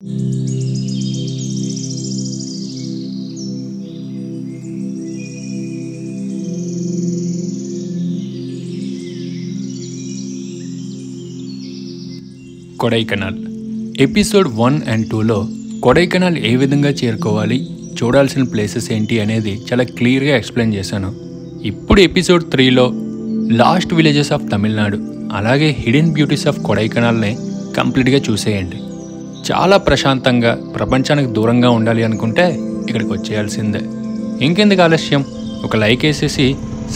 Kodaikanal episode 1 and 2లో కొడైకెనాల్ ఏ విధంగా చేరుకోవాలి, చూడాల్సిన ప్లేసెస్ ఏంటి అనేది చాలా క్లియర్గా ఎక్స్ప్లెయిన్ చేశాను. ఇప్పుడు ఎపిసోడ్ 3లో లాస్ట్ విలేజెస్ ఆఫ్ తమిళనాడు అలాగే హిడెన్ బ్యూటీస్ ఆఫ్ కొడైకెనాల్ని కంప్లీట్గా చూసేయండి. చాలా ప్రశాంతంగా ప్రపంచానికి దూరంగా ఉండాలి అనుకుంటే ఇక్కడికి వచ్చేయాల్సిందే. ఇంకెందుకు ఆలస్యం, ఒక లైక్ వేసేసి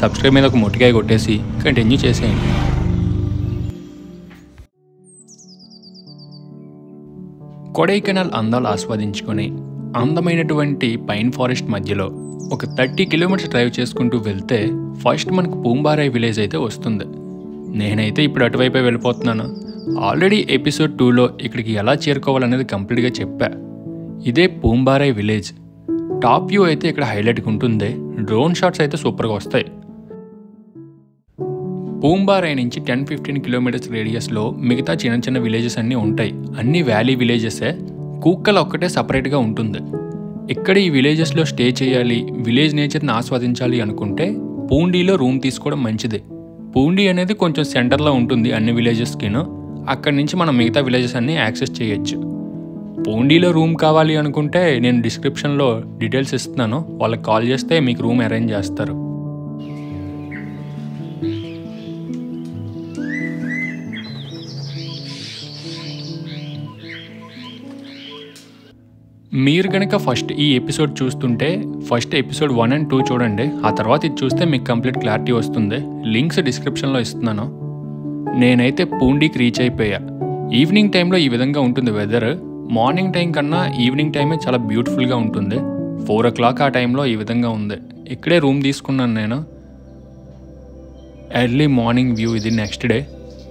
సబ్స్క్రైబ్ మీద ఒక మొట్టికాయ కొట్టేసి కంటిన్యూ చేసేయండి. కొడైకెనాల్ అందాలు ఆస్వాదించుకొని అందమైనటువంటి పైన్ ఫారెస్ట్ మధ్యలో ఒక 30 కిలోమీటర్స్ డ్రైవ్ చేసుకుంటూ వెళ్తే ఫస్ట్ మనకు పూంబారై విలేజ్ అయితే వస్తుంది. నేనైతే ఇప్పుడు అటువైపే వెళ్ళిపోతున్నాను. ఆల్రెడీ ఎపిసోడ్ 2లో ఇక్కడికి ఎలా చేరుకోవాలనేది కంప్లీట్గా చెప్పా. ఇదే పూంబారై విలేజ్. టాప్ వ్యూ అయితే ఇక్కడ హైలైట్గా ఉంటుంది. డ్రోన్ షాట్స్ అయితే సూపర్గా వస్తాయి. పూంబారై నుంచి 10-15 కిలోమీటర్స్ రేడియస్లో మిగతా చిన్న చిన్న విలేజెస్ అన్నీ ఉంటాయి. అన్ని వ్యాలీ విలేజెసే. కూక్కల్ ఒక్కటే సపరేట్గా ఉంటుంది. ఇక్కడ ఈ విలేజెస్లో స్టే చేయాలి, విలేజ్ నేచర్ని ఆస్వాదించాలి అనుకుంటే పూండీలో రూమ్ తీసుకోవడం మంచిది. పూండీ అనేది కొంచెం సెంటర్లో ఉంటుంది అన్ని విలేజెస్కిను. అక్కడి నుంచి మనం మిగతా విలేజెస్ అన్నీ యాక్సెస్ చేయొచ్చు. పూండీలో రూమ్ కావాలి అనుకుంటే నేను డిస్క్రిప్షన్లో డీటెయిల్స్ ఇస్తున్నాను, వాళ్ళకి కాల్ చేస్తే మీకు రూమ్ అరేంజ్ చేస్తారు. మీరు కనుక ఫస్ట్ ఈ ఎపిసోడ్ చూస్తుంటే ఫస్ట్ ఎపిసోడ్ 1 and 2 చూడండి. ఆ తర్వాత ఇది చూస్తే మీకు కంప్లీట్ క్లారిటీ వస్తుంది. లింక్స్ డిస్క్రిప్షన్లో ఇస్తున్నాను. నేనైతే పూండీకి రీచ్ అయిపోయా. ఈవినింగ్ టైంలో ఈ విధంగా ఉంటుంది వెదర్. మార్నింగ్ టైం కన్నా ఈవినింగ్ టైమే చాలా బ్యూటిఫుల్గా ఉంటుంది. 4 o'clock ఆ టైంలో ఈ విధంగా ఉంది. ఇక్కడే రూమ్ తీసుకున్నాను నేను. ఎర్లీ మార్నింగ్ వ్యూ ఇది. నెక్స్ట్ డే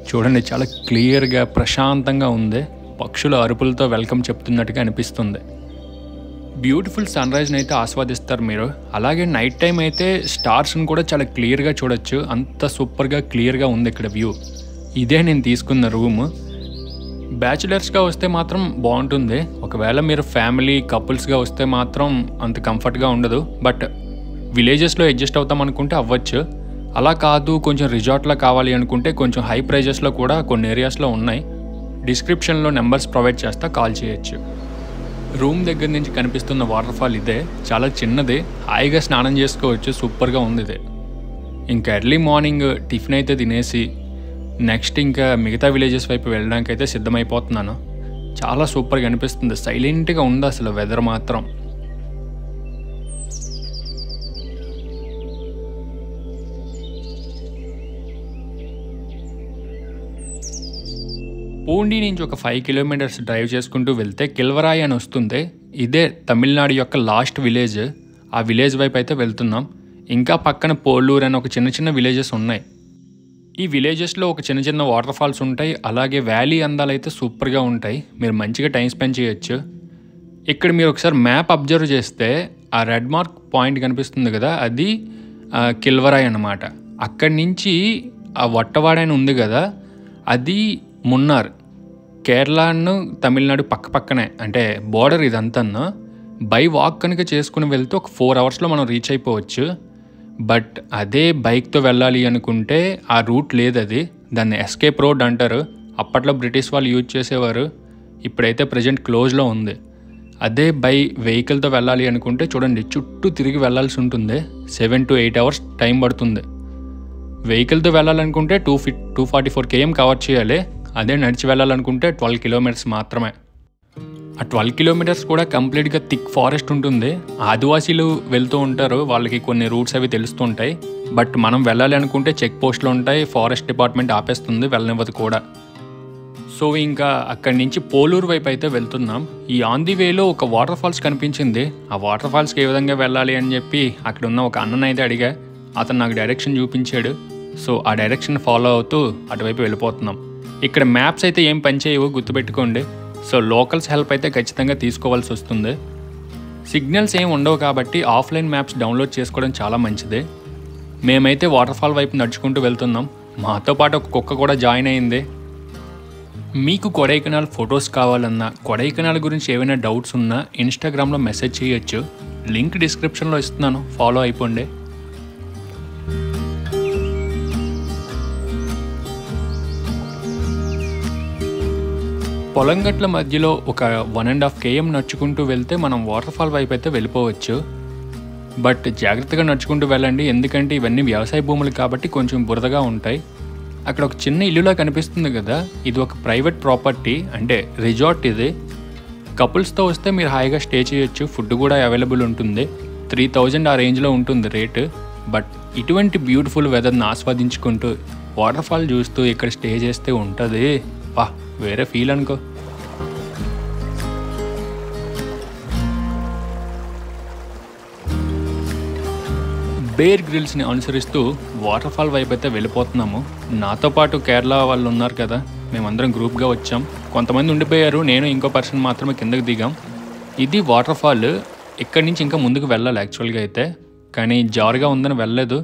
చూడండి, చాలా క్లియర్గా ప్రశాంతంగా ఉంది. పక్షుల అరుపులతో వెల్కమ్ చెప్తున్నట్టుగా అనిపిస్తుంది. బ్యూటిఫుల్ సన్ రైజ్ని అయితే ఆస్వాదిస్తారు మీరు. అలాగే నైట్ టైం అయితే స్టార్స్ని కూడా చాలా క్లియర్గా చూడొచ్చు. అంత సూపర్గా క్లియర్గా ఉంది ఇక్కడ వ్యూ. ఇదే నేను తీసుకున్న రూమ్. బ్యాచులర్స్గా వస్తే మాత్రం బాగుంటుంది. ఒకవేళ మీరు ఫ్యామిలీ కపుల్స్గా వస్తే మాత్రం అంత కంఫర్ట్గా ఉండదు. బట్ విలేజెస్లో అడ్జస్ట్ అవుతాం అనుకుంటే అవ్వచ్చు. అలా కాదు, కొంచెం రిసార్ట్లో కావాలి అనుకుంటే కొంచెం హై ప్రైజెస్లో కూడా కొన్ని ఏరియాస్లో ఉన్నాయి. డిస్క్రిప్షన్లో నెంబర్స్ ప్రొవైడ్ చేస్తా, కాల్ చేయొచ్చు. రూమ్ దగ్గర నుంచి కనిపిస్తున్న వాటర్ ఫాల్ ఇదే. చాలా చిన్నది, హాయిగా స్నానం చేసుకోవచ్చు. సూపర్గా ఉంది ఇదే. ఇంకా ఎర్లీ మార్నింగ్ టిఫిన్ అయితే తినేసి నెక్స్ట్ ఇంకా మిగతా విలేజెస్ వైపు వెళ్ళడానికి అయితే సిద్ధమైపోతున్నాను. చాలా సూపర్గా అనిపిస్తుంది. సైలెంట్గా ఉంది అసలు వెదర్ మాత్రం. పూండీ నుంచి ఒక 5 కిలోమీటర్స్ డ్రైవ్ చేసుకుంటూ వెళ్తే కిల్వరాయి అని వస్తుంది. ఇదే తమిళనాడు యొక్క లాస్ట్ విలేజ్. ఆ విలేజ్ వైపు అయితే వెళ్తున్నాం. ఇంకా పక్కన పోలూరు అని ఒక చిన్న చిన్న విలేజెస్ ఉన్నాయి. ఈ విలేజెస్లో ఒక చిన్న చిన్న వాటర్ ఫాల్స్ ఉంటాయి. అలాగే వ్యాలీ అందాలు అయితే సూపర్గా ఉంటాయి. మీరు మంచిగా టైం స్పెండ్ చేయొచ్చు. ఇక్కడ మీరు ఒకసారి మ్యాప్ అబ్జర్వ్ చేస్తే ఆ రెడ్ మార్క్ పాయింట్ కనిపిస్తుంది కదా, అది కిల్వరాయి అన్నమాట. అక్కడి నుంచి ఆ వట్టవాడ అని ఉంది కదా, అది మున్నార్. కేరళను తమిళనాడు పక్క పక్కనే, అంటే బోర్డర్ ఇదంతా. బై వాక్ కనుక చేసుకుని వెళ్తే ఒక 4 hours మనం రీచ్ అయిపోవచ్చు. బట్ అదే బైక్తో వెళ్ళాలి అనుకుంటే ఆ రూట్ లేదు. అది దాన్ని ఎస్కేప్ రోడ్ అంటారు. అప్పట్లో బ్రిటిష్ వాళ్ళు యూజ్ చేసేవారు. ఇప్పుడైతే ప్రజెంట్ క్లోజ్లో ఉంది. అదే బై వెహికల్తో వెళ్ళాలి అనుకుంటే చూడండి, చుట్టూ తిరిగి వెళ్ళాల్సి ఉంటుంది. 7 to 8 hours టైం పడుతుంది. వెహికల్తో వెళ్ళాలనుకుంటే 244 km కవర్ చేయాలి. అదే నడిచి వెళ్ళాలనుకుంటే 12 kilometers మాత్రమే. ఆ 12 kilometers కూడా కంప్లీట్గా థిక్ ఫారెస్ట్ ఉంటుంది. ఆదివాసీలు వెళ్తూ ఉంటారు, వాళ్ళకి కొన్ని రూట్స్ అవి తెలుస్తుంటాయి. బట్ మనం వెళ్ళాలి అనుకుంటే చెక్ పోస్ట్లు ఉంటాయి, ఫారెస్ట్ డిపార్ట్మెంట్ ఆపేస్తుంది, వెళ్ళనివ్వదు కూడా. సో ఇంకా అక్కడి నుంచి పోలూరు వైపు అయితే వెళ్తున్నాం. ఈ ఆన్ ది వేలో ఒక వాటర్ ఫాల్స్ కనిపించింది. ఆ వాటర్ ఫాల్స్కి ఏ విధంగా వెళ్ళాలి అని చెప్పి అక్కడ ఉన్న ఒక అన్నను అయితే అడిగా. అతను నాకు డైరెక్షన్ చూపించాడు. సో ఆ డైరెక్షన్ ఫాలో అవుతూ అటువైపు వెళ్ళిపోతున్నాం. ఇక్కడ మ్యాప్స్ అయితే ఏం పనిచేయవు, గుర్తుపెట్టుకోండి. సో లోకల్స్ హెల్ప్ అయితే ఖచ్చితంగా తీసుకోవాల్సి వస్తుంది. సిగ్నల్స్ ఏం ఉండవు కాబట్టి ఆఫ్లైన్ మ్యాప్స్ డౌన్లోడ్ చేసుకోవడం చాలా మంచిది. మేమైతే వాటర్ ఫాల్ వైపు నడుచుకుంటూ వెళ్తున్నాం. మాతో పాటు ఒక కుక్క కూడా జాయిన్ అయింది. మీకు కొడైకెనాల్ ఫొటోస్ కావాలన్నా, కొడైకెనాల్ గురించి ఏమైనా డౌట్స్ ఉన్నా ఇన్స్టాగ్రామ్లో మెసేజ్ చేయొచ్చు. లింక్ డిస్క్రిప్షన్లో ఇస్తున్నాను, ఫాలో అయిపోండి. పొలంగట్ల మధ్యలో ఒక 1.5 km నడుచుకుంటూ వెళ్తే మనం వాటర్ ఫాల్ వైపు అయితే వెళ్ళిపోవచ్చు. బట్ జాగ్రత్తగా నడుచుకుంటూ వెళ్ళండి, ఎందుకంటే ఇవన్నీ వ్యవసాయ భూములు కాబట్టి కొంచెం బురదగా ఉంటాయి. అక్కడ ఒక చిన్న ఇల్లులా కనిపిస్తుంది కదా, ఇది ఒక ప్రైవేట్ ప్రాపర్టీ, అంటే రిజార్ట్. ఇది కపుల్స్తో వస్తే మీరు హాయిగా స్టే చేయొచ్చు. ఫుడ్ కూడా అవైలబుల్ ఉంటుంది. 3000 ఆ రేంజ్లో ఉంటుంది రేటు. బట్ ఇటువంటి బ్యూటిఫుల్ వెదర్ని ఆస్వాదించుకుంటూ వాటర్ ఫాల్ చూస్తూ ఇక్కడ స్టే చేస్తే ఉంటుంది వేరే ఫీల్ అనుకో. బేర్ గ్రిల్స్ని అనుసరిస్తూ వాటర్ ఫాల్ వైపు అయితే వెళ్ళిపోతున్నాము. నాతో పాటు కేరళ వాళ్ళు ఉన్నారు కదా, మేమందరం గ్రూప్గా వచ్చాం. కొంతమంది ఉండిపోయారు, నేను ఇంకో పర్సన్ మాత్రమే కిందకి దిగాం. ఇది వాటర్ ఫాల్. ఇక్కడి నుంచి ఇంకా ముందుకు వెళ్ళాలి యాక్చువల్గా అయితే, కానీ జారుగా ఉందని వెళ్ళలేదు.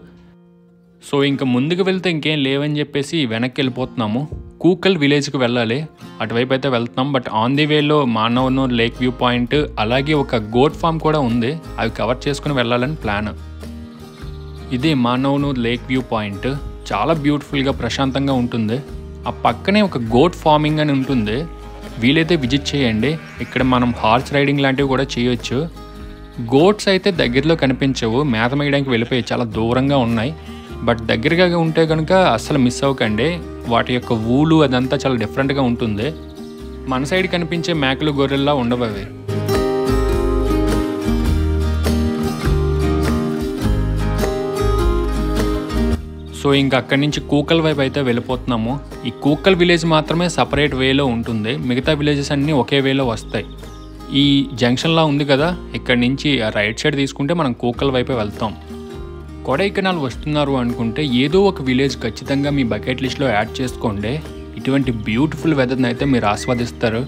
సో ఇంకా ముందుకు వెళ్తే ఇంకేం లేవని చెప్పేసి వెనక్కి వెళ్ళిపోతున్నాము. కూకల్ విలేజ్కి వెళ్ళాలి, అటువైపు అయితే వెళ్తున్నాం. బట్ ఆన్ ది వేలో మానవనూర్ లేక్ వ్యూ పాయింట్, అలాగే ఒక గోట్ ఫామ్ కూడా ఉంది, అవి కవర్ చేసుకుని వెళ్ళాలని ప్లాన్. ఇది మానవనూర్ లేక్ వ్యూ పాయింట్. చాలా బ్యూటిఫుల్గా ప్రశాంతంగా ఉంటుంది. ఆ పక్కనే ఒక గోట్ ఫార్మింగ్ అని ఉంటుంది, వీలైతే విజిట్ చేయండి. ఇక్కడ మనం హార్స్ రైడింగ్ లాంటివి కూడా చేయొచ్చు. గోట్స్ అయితే దగ్గరలో కనిపించవు, మేత మేయడానికి వెళ్ళిపోయి చాలా దూరంగా ఉన్నాయి. బట్ దగ్గరగా ఉంటే కనుక అస్సలు మిస్ అవ్వకండి. వాటి యొక్క ఊలు అదంతా చాలా డిఫరెంట్గా ఉంటుంది. మన సైడ్ కనిపించే మేకలు గొర్రెల్లా ఉండవు అవి. సో ఇంకా అక్కడి నుంచి కూకల్ వైపు అయితే వెళ్ళిపోతున్నాము. ఈ కూకల్ విలేజ్ మాత్రమే సపరేట్ వేలో ఉంటుంది, మిగతా విలేజెస్ అన్నీ ఒకే వేలో వస్తాయి. ఈ జంక్షన్లా ఉంది కదా, ఇక్కడి నుంచి రైట్ సైడ్ తీసుకుంటే మనం కూకల్ వైపే వెళ్తాం. కొడైకెనాల్ వస్తున్నారు అనుకుంటే ఏదో ఒక విలేజ్ ఖచ్చితంగా మీ బకెట్ లిస్ట్లో యాడ్ చేసుకోండి. ఇటువంటి బ్యూటిఫుల్ వెదర్ని అయితే మీరు ఆస్వాదిస్తారు.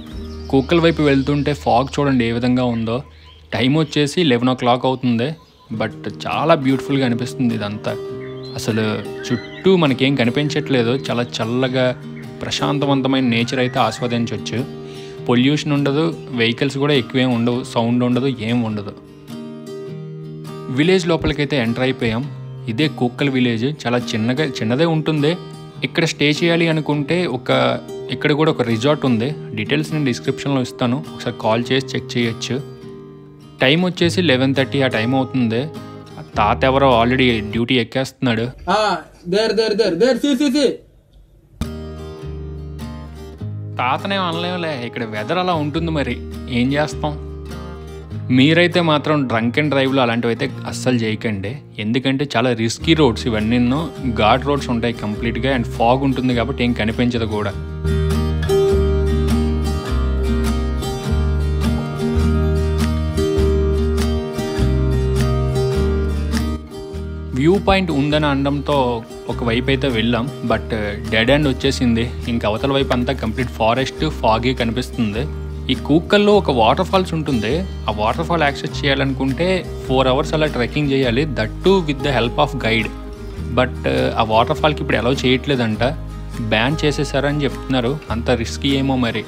కూకల్ వైపు వెళ్తుంటే ఫాగ్ చూడండి ఏ విధంగా ఉందో. టైం వచ్చేసి 11 o'clock అవుతుంది. బట్ చాలా బ్యూటిఫుల్గా అనిపిస్తుంది ఇదంతా. అసలు చుట్టూ మనకేం కనిపించట్లేదు, చాలా చల్లగా ప్రశాంతవంతమైన నేచర్ అయితే ఆస్వాదించవచ్చు. పొల్యూషన్ ఉండదు, వెహికల్స్ కూడా ఎక్కువేం ఉండవు, సౌండ్ ఉండదు, ఏం ఉండదు. విలేజ్ లోపలికైతే ఎంటర్ అయిపోయాం. ఇదే కూకల్ విలేజ్, చాలా చిన్నదే ఉంటుంది. ఇక్కడ స్టే చేయాలి అనుకుంటే ఇక్కడ కూడా ఒక రిసార్ట్ ఉంది. డీటెయిల్స్ నేను డిస్క్రిప్షన్లో ఇస్తాను, ఒకసారి కాల్ చేసి చెక్ చేయొచ్చు. టైం వచ్చేసి 11:30 ఆ టైం అవుతుంది. తాత ఎవరో ఆల్రెడీ డ్యూటీ ఎక్కేస్తున్నాడు. తాతనే అనలేములే, ఇక్కడ వెదర్ అలా ఉంటుంది, మరి ఏం చేస్తాం. మీరైతే మాత్రం డ్రంక్ అండ్ డ్రైవ్లో అలాంటివి అయితే అస్సలు చేయకండి, ఎందుకంటే చాలా రిస్కీ రోడ్స్ ఇవన్నీ. ఘాట్ రోడ్స్ ఉంటాయి కంప్లీట్గా, అండ్ ఫాగ్ ఉంటుంది కాబట్టి ఏం కనిపించదు కూడా. వ్యూ పాయింట్ ఉందని అనడంతో ఒకవైపు అయితే వెళ్ళాం, బట్ డెడ్ ఎండ్ వచ్చేసింది. ఇంక అవతల వైపు అంతా కంప్లీట్ ఫారెస్ట్, ఫాగీ కనిపిస్తుంది. ఈ కూకల్లో ఒక వాటర్ ఫాల్స్ ఉంటుంది. ఆ వాటర్ ఫాల్ యాక్సెస్ చేయాలనుకుంటే 4 hours అలా ట్రెక్కింగ్ చేయాలి, that to with the help of guide. But ఆ వాటర్ ఫాల్కి ఇప్పుడు అలౌ చేయట్లేదంట, బ్యాన్ చేసేసారని చెప్తున్నారు. అంత రిస్కీ ఏమో మరి.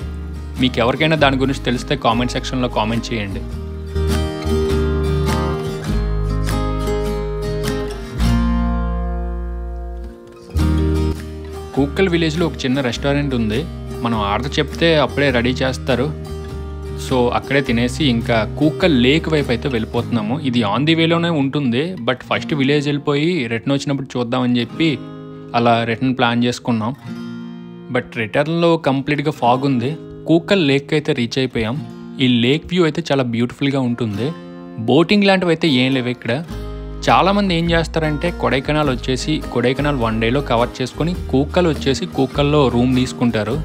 మీకు ఎవరికైనా దాని గురించి తెలిస్తే కామెంట్ సెక్షన్లో కామెంట్ చేయండి. కూకల్ విలేజ్లో ఒక చిన్న రెస్టారెంట్ ఉంది. మనం ఆర్డర్ చెప్తే అప్పుడే రెడీ చేస్తారు. సో అక్కడే తినేసి ఇంకా కూకల్ లేక్ వైపు అయితే వెళ్ళిపోతున్నాము. ఇది ఆన్ ది వేలోనే ఉంటుంది, బట్ ఫస్ట్ విలేజ్ వెళ్ళిపోయి రిటర్న్ వచ్చినప్పుడు చూద్దామని చెప్పి అలా రిటర్న్ ప్లాన్ చేసుకున్నాం. బట్ రిటర్న్లో కంప్లీట్గా ఫాగ్ ఉంది. కూకల్ లేక్ అయితే రీచ్ అయిపోయాం. ఈ లేక్ వ్యూ అయితే చాలా బ్యూటిఫుల్గా ఉంటుంది. బోటింగ్ లాంటివి అయితే ఏం లేవు ఇక్కడ. చాలామంది ఏం చేస్తారంటే కొడైకెనాల్ 1 dayలో కవర్ చేసుకొని కూకల్ వచ్చేసి కూకల్లో రూమ్ తీసుకుంటారు,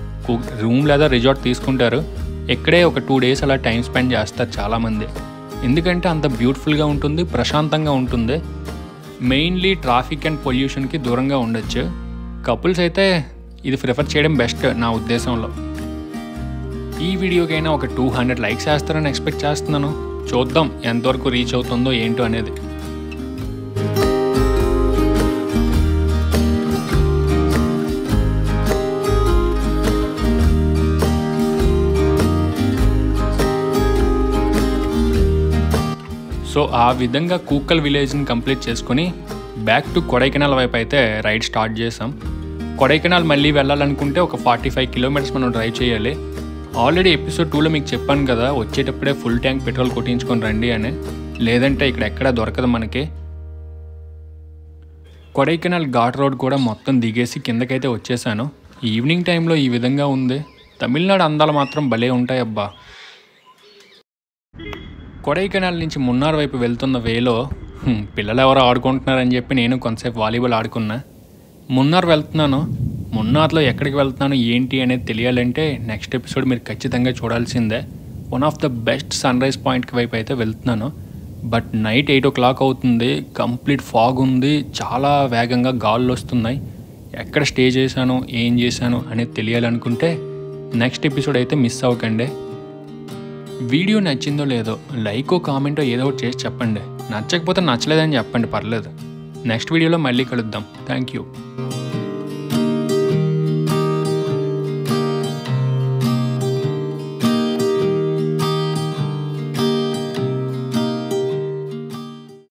రూమ్ లేదా రిసార్ట్ తీసుకుంటారు. ఇక్కడే ఒక 2 days అలా టైం స్పెండ్ చేస్తారు చాలామంది. ఎందుకంటే అంత బ్యూటిఫుల్గా ఉంటుంది, ప్రశాంతంగా ఉంటుంది. మెయిన్లీ ట్రాఫిక్ అండ్ పొల్యూషన్కి దూరంగా ఉండొచ్చు. కపుల్స్ అయితే ఇది ప్రిఫర్ చేయడం బెస్ట్ నా ఉద్దేశంలో. ఈ వీడియోకైనా ఒక 200 likes వేస్తారని ఎక్స్పెక్ట్ చేస్తున్నాను. చూద్దాం ఎంతవరకు రీచ్ అవుతుందో ఏంటో అనేది. సో ఆ విధంగా కూకల్ విలేజ్ని కంప్లీట్ చేసుకొని బ్యాక్ టు కొడైకెనాల్ వైపు అయితే రైడ్ స్టార్ట్ చేసాం. కొడైకెనాల్ మళ్ళీ వెళ్ళాలనుకుంటే ఒక 45 కిలోమీటర్స్ మనం డ్రైవ్ చేయాలి. ఆల్రెడీ ఎపిసోడ్ 2లో మీకు చెప్పాను కదా, వచ్చేటప్పుడే ఫుల్ ట్యాంక్ పెట్రోల్ కొట్టించుకొని రండి అని, లేదంటే ఇక్కడ ఎక్కడ దొరకదు మనకి. కొడైకెనాల్ ఘాట్ రోడ్ కూడా మొత్తం దిగేసి కిందకైతే వచ్చేసాను. ఈవినింగ్ టైంలో ఈ విధంగా ఉంది. తమిళనాడు అందాలు మాత్రం భలే ఉంటాయి అబ్బా. కొడైకెనాల్ నుంచి మున్నార్ వైపు వెళ్తున్న వేలో పిల్లలు ఎవరో ఆడుకుంటున్నారని చెప్పి నేను కొంతసేపు వాలీబాల్ ఆడుకున్నా. మున్నార్ వెళ్తున్నాను. మున్నార్లో ఎక్కడికి వెళ్తున్నాను ఏంటి అనేది తెలియాలంటే నెక్స్ట్ ఎపిసోడ్ మీరు ఖచ్చితంగా చూడాల్సిందే. One of the best sunrise పాయింట్కి వైపు అయితే వెళ్తున్నాను. బట్ నైట్ 8 o'clock అవుతుంది. కంప్లీట్ ఫాగ్ ఉంది. చాలా వేగంగా గాలులు వస్తున్నాయి. ఎక్కడ స్టే చేశాను ఏం చేశాను అనేది తెలియాలనుకుంటే నెక్స్ట్ ఎపిసోడ్ అయితే మిస్ అవ్వకండి. వీడియో నచ్చిందో లేదో లైకో కామెంటో ఏదో ఒకటి చేసి చెప్పండి. నచ్చకపోతే నచ్చలేదని చెప్పండి, పర్లేదు. నెక్స్ట్ వీడియోలో మళ్ళీ కలుద్దాం. Thank you.